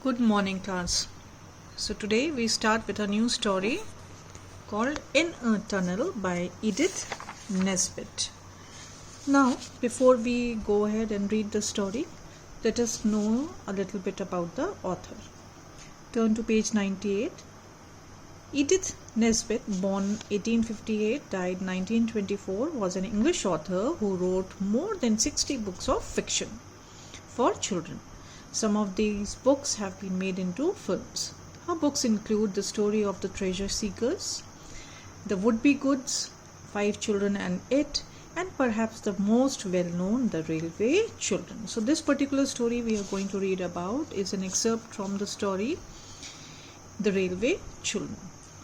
Good morning, class. So today we start with a new story called In a Tunnel by Edith Nesbit. Now, before we go ahead and read the story, let us know a little bit about the author. Turn to page 98. Edith Nesbit, born 1858, died 1924, was an English author who wrote more than 60 books of fiction for children. Some of these books have been made into films. Her books include The Story of the Treasure Seekers, The Would-Be Goods, Five Children and It, and perhaps the most well-known, The Railway Children. So this particular story we are going to read about is an excerpt from the story The Railway Children.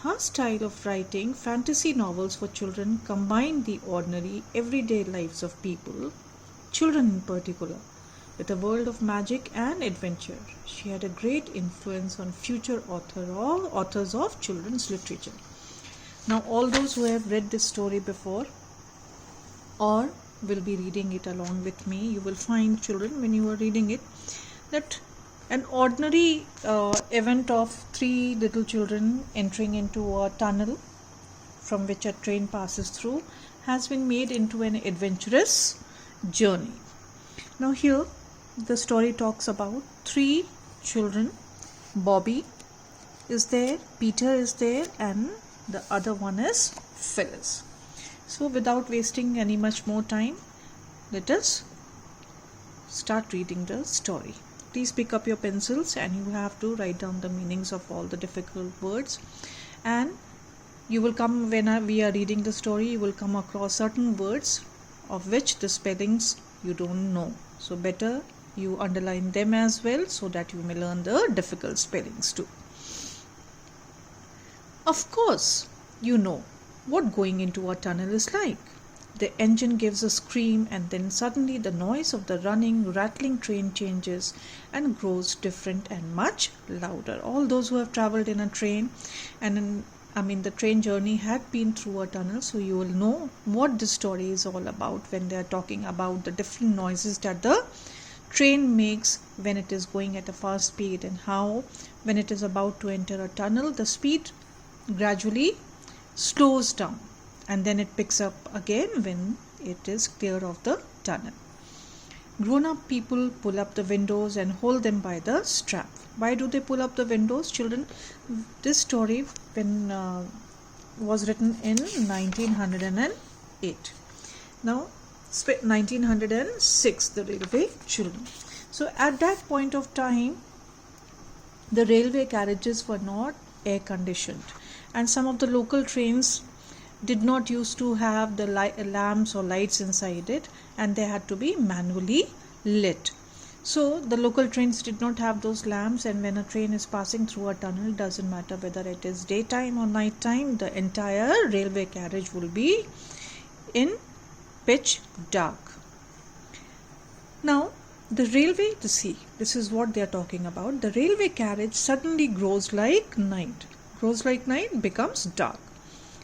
Her style of writing fantasy novels for children combined the ordinary, everyday lives of people, children in particular, with a world of magic and adventure. She had a great influence on future authors of children's literature. Now, all those who have read this story before or will be reading it along with me, you will find, children, when you are reading it, that an ordinary event of three little children entering into a tunnel from which a train passes through has been made into an adventurous journey. Now here the story talks about three children. Bobby is there, Peter is there, and the other one is Phyllis. So without wasting any much more time, let us start reading the story. Please pick up your pencils and you have to write down the meanings of all the difficult words. And you will come, when we are reading the story, you will come across certain words of which the spellings you don't know. So better you underline them as well so that you may learn the difficult spellings too. Of course, you know what going into a tunnel is like. The engine gives a scream and then suddenly the noise of the running, rattling train changes and grows different and much louder. All those who have travelled in a train and the train journey had been through a tunnel, so you will know what this story is all about when they are talking about the different noises that the train makes when it is going at a fast speed, and how when it is about to enter a tunnel the speed gradually slows down and then it picks up again when it is clear of the tunnel. Grown-up people pull up the windows and hold them by the strap. Why do they pull up the windows, children? This story was written in 1908. Now 1906, The Railway Children. So at that point of time, the railway carriages were not air conditioned, and some of the local trains did not used to have the lamps or lights inside it, and they had to be manually lit. So the local trains did not have those lamps, and when a train is passing through a tunnel, doesn't matter whether it is daytime or night time, the entire railway carriage will be in pitch dark. Now the railway, this is what they are talking about. The railway carriage suddenly grows like night, becomes dark,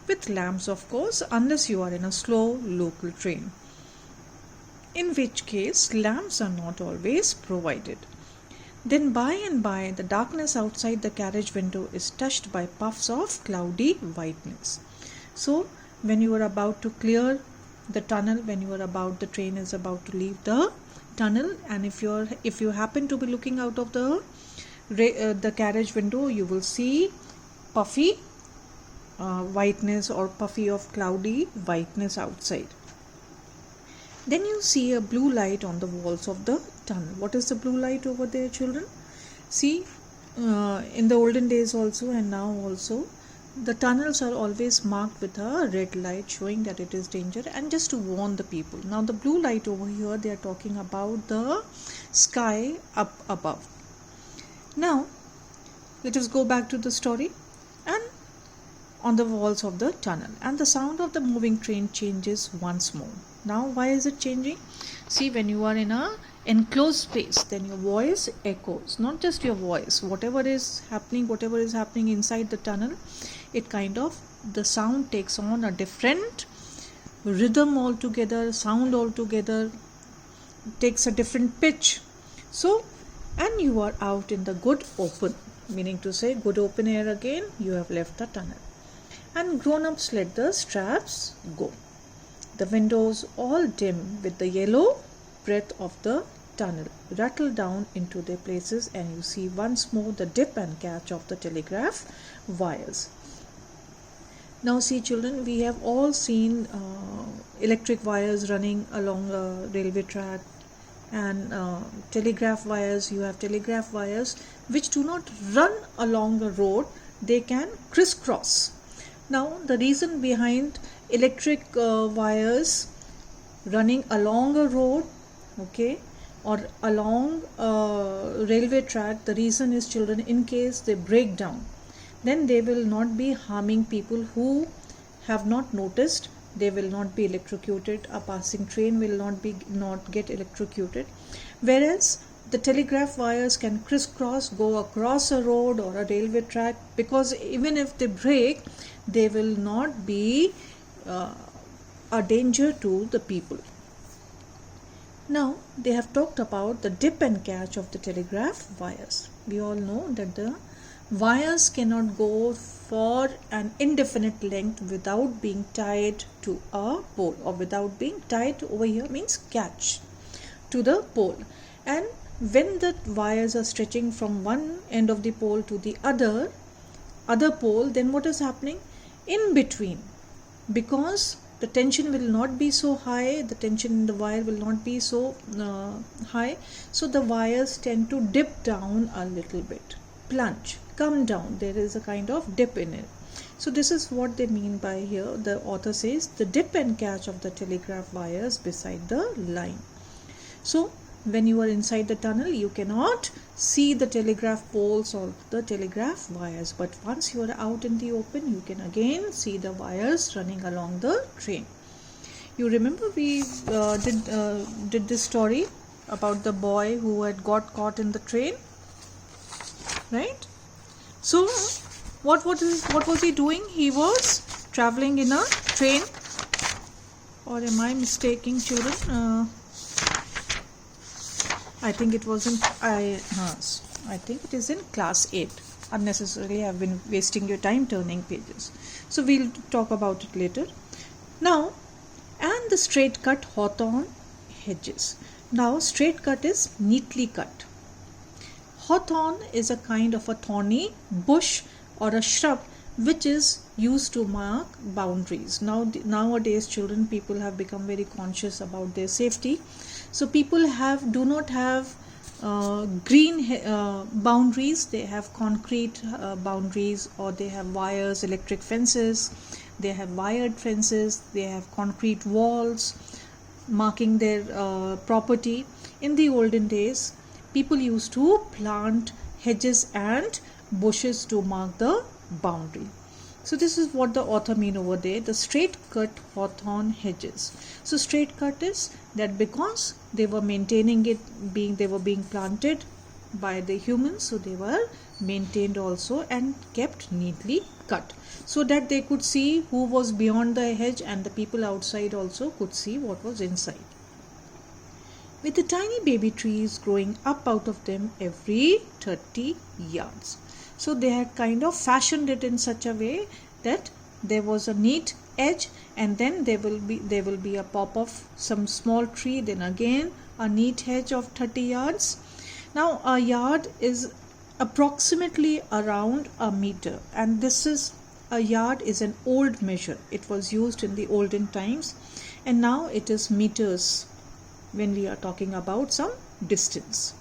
with lamps of course, unless you are in a slow local train, in which case lamps are not always provided. Then by and by the darkness outside the carriage window is touched by puffs of cloudy whiteness. So when you are about to clear the tunnel, the train is about to leave the tunnel, and if you happen to be looking out of the carriage window, you will see puffy whiteness or puffy of cloudy whiteness outside. Then you see a blue light on the walls of the tunnel. What is the blue light over there, children? See, in the olden days also and now also, the tunnels are always marked with a red light showing that it is danger and just to warn the people. Now the blue light over here, they are talking about the sky up above. Now let us go back to the story. And on the walls of the tunnel, and the sound of the moving train changes once more. Now why is it changing? See, when you are in a enclosed space, then your voice echoes. Not just your voice, whatever is happening inside the tunnel, it the sound takes on a different rhythm altogether, sound altogether, takes a different pitch. So and you are out in the good open, meaning to say good open air again. You have left the tunnel, and grown-ups let the straps go. The windows, all dim with the yellow breath of the tunnel, rattle down into their places, and you see once more the dip and catch of the telegraph wires. Now see children, we have all seen electric wires running along a railway track, and telegraph wires. You have telegraph wires which do not run along a road, they can crisscross. Now the reason behind electric wires running along a road, okay, or along a railway track, the reason is children, in case they break down, then they will not be harming people who have not noticed. They will not be electrocuted. A passing train will not get electrocuted, whereas the telegraph wires can crisscross, go across a road or a railway track, because even if they break, they will not be a danger to the people. Now they have talked about the dip and catch of the telegraph wires. We all know that the wires cannot go for an indefinite length without being tied to a pole, or without being tied over here means catch to the pole. And when the wires are stretching from one end of the pole to the other pole, then what is happening in between? Because the tension will not be so high, the tension in the wire will not be so high, so the wires tend to dip down a little bit, plunge, come down. There is a kind of dip in it. So this is what they mean by here. The author says the dip and catch of the telegraph wires beside the line. So when you are inside the tunnel, you cannot see the telegraph poles or the telegraph wires, but once you are out in the open, you can again see the wires running along the train. You remember we did this story about the boy who had got caught in the train, right? So what was he doing? He was traveling in a train, or am I mistaking children? I think it wasn't. I think it is in class 8. Unnecessarily, I've been wasting your time turning pages. So we'll talk about it later. Now, and the straight cut hawthorn hedges. Now, straight cut is neatly cut. Hawthorn is a kind of a thorny bush or a shrub which is used to mark boundaries. Nowadays, children, people have become very conscious about their safety. So people do not have green boundaries. They have concrete boundaries, or they have wires, electric fences. They have wired fences. They have concrete walls marking their property. In the olden days, people used to plant hedges and bushes to mark the boundary. So this is what the author mean over there, the straight cut hawthorn hedges. So straight cut is that because they were maintaining it, they were being planted by the humans, so they were maintained also and kept neatly cut, so that they could see who was beyond the hedge, and the people outside also could see what was inside. With the tiny baby trees growing up out of them every 30 yards. So they had kind of fashioned it in such a way that there was a neat edge, and then there will be a pop of some small tree, then again a neat hedge of 30 yards. Now a yard is approximately around a meter, and a yard is an old measure. It was used in the olden times, and now it is meters when we are talking about some distance.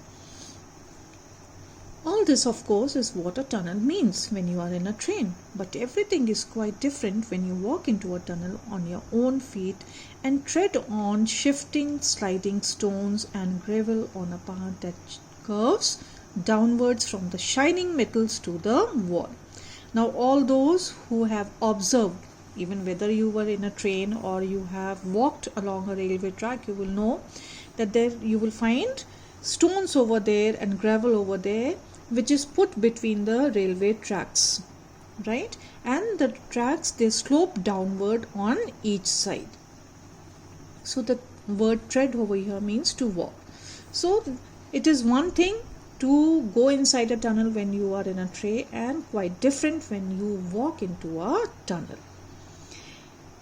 All this, of course, is what a tunnel means when you are in a train. But everything is quite different when you walk into a tunnel on your own feet and tread on shifting, sliding stones and gravel on a path that curves downwards from the shining metals to the wall. Now, all those who have observed, even whether you were in a train or you have walked along a railway track, you will know that there you will find stones over there and gravel over there, which is put between the railway tracks, right? And the tracks, they slope downward on each side. So the word tread over here means to walk. So it is one thing to go inside a tunnel when you are in a train, and quite different when you walk into a tunnel.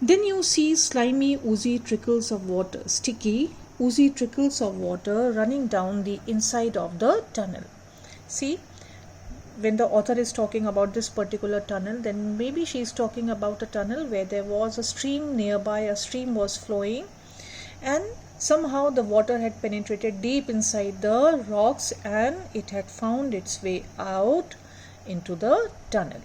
Then you see slimy, oozy trickles of water, sticky, oozy trickles of water running down the inside of the tunnel. See, when the author is talking about this particular tunnel, then maybe she is talking about a tunnel where there was a stream nearby, a stream was flowing, and somehow the water had penetrated deep inside the rocks and it had found its way out into the tunnel.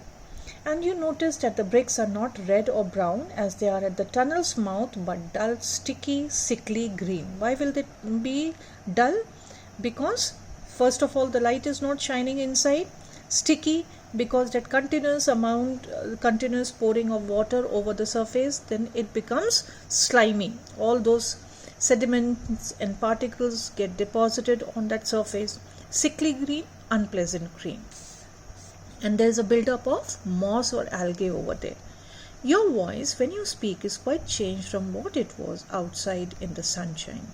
And you notice that the bricks are not red or brown as they are at the tunnel's mouth, but dull, sticky, sickly green. Why will they be dull? Because first of all, the light is not shining inside. Sticky, because that continuous pouring of water over the surface, then it becomes slimy. All those sediments and particles get deposited on that surface. Sickly green, unpleasant green. And there is a build-up of moss or algae over there. Your voice when you speak is quite changed from what it was outside in the sunshine.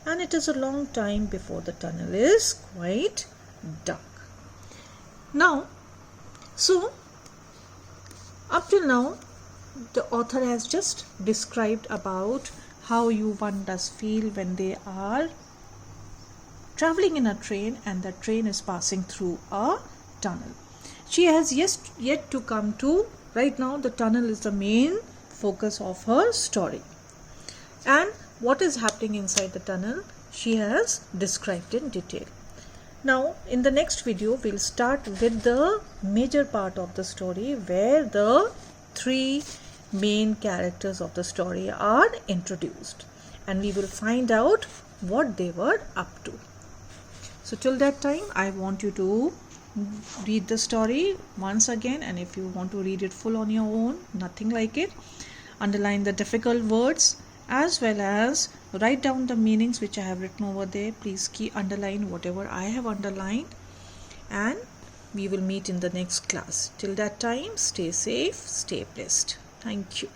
And it is a long time before the tunnel is quite dark. Now, so up till now, the author has just described about how one does feel when they are traveling in a train and the train is passing through a tunnel. She has yet to come to, right now the tunnel is the main focus of her story. And what is happening inside the tunnel, she has described in detail. Now, in the next video, we'll start with the major part of the story where the three main characters of the story are introduced. And we will find out what they were up to. So, till that time, I want you to read the story once again. And if you want to read it full on your own, nothing like it. Underline the difficult words, as well as write down the meanings which I have written over there. Please underline whatever I have underlined, and we will meet in the next class. Till that time, stay safe, stay blessed. Thank you.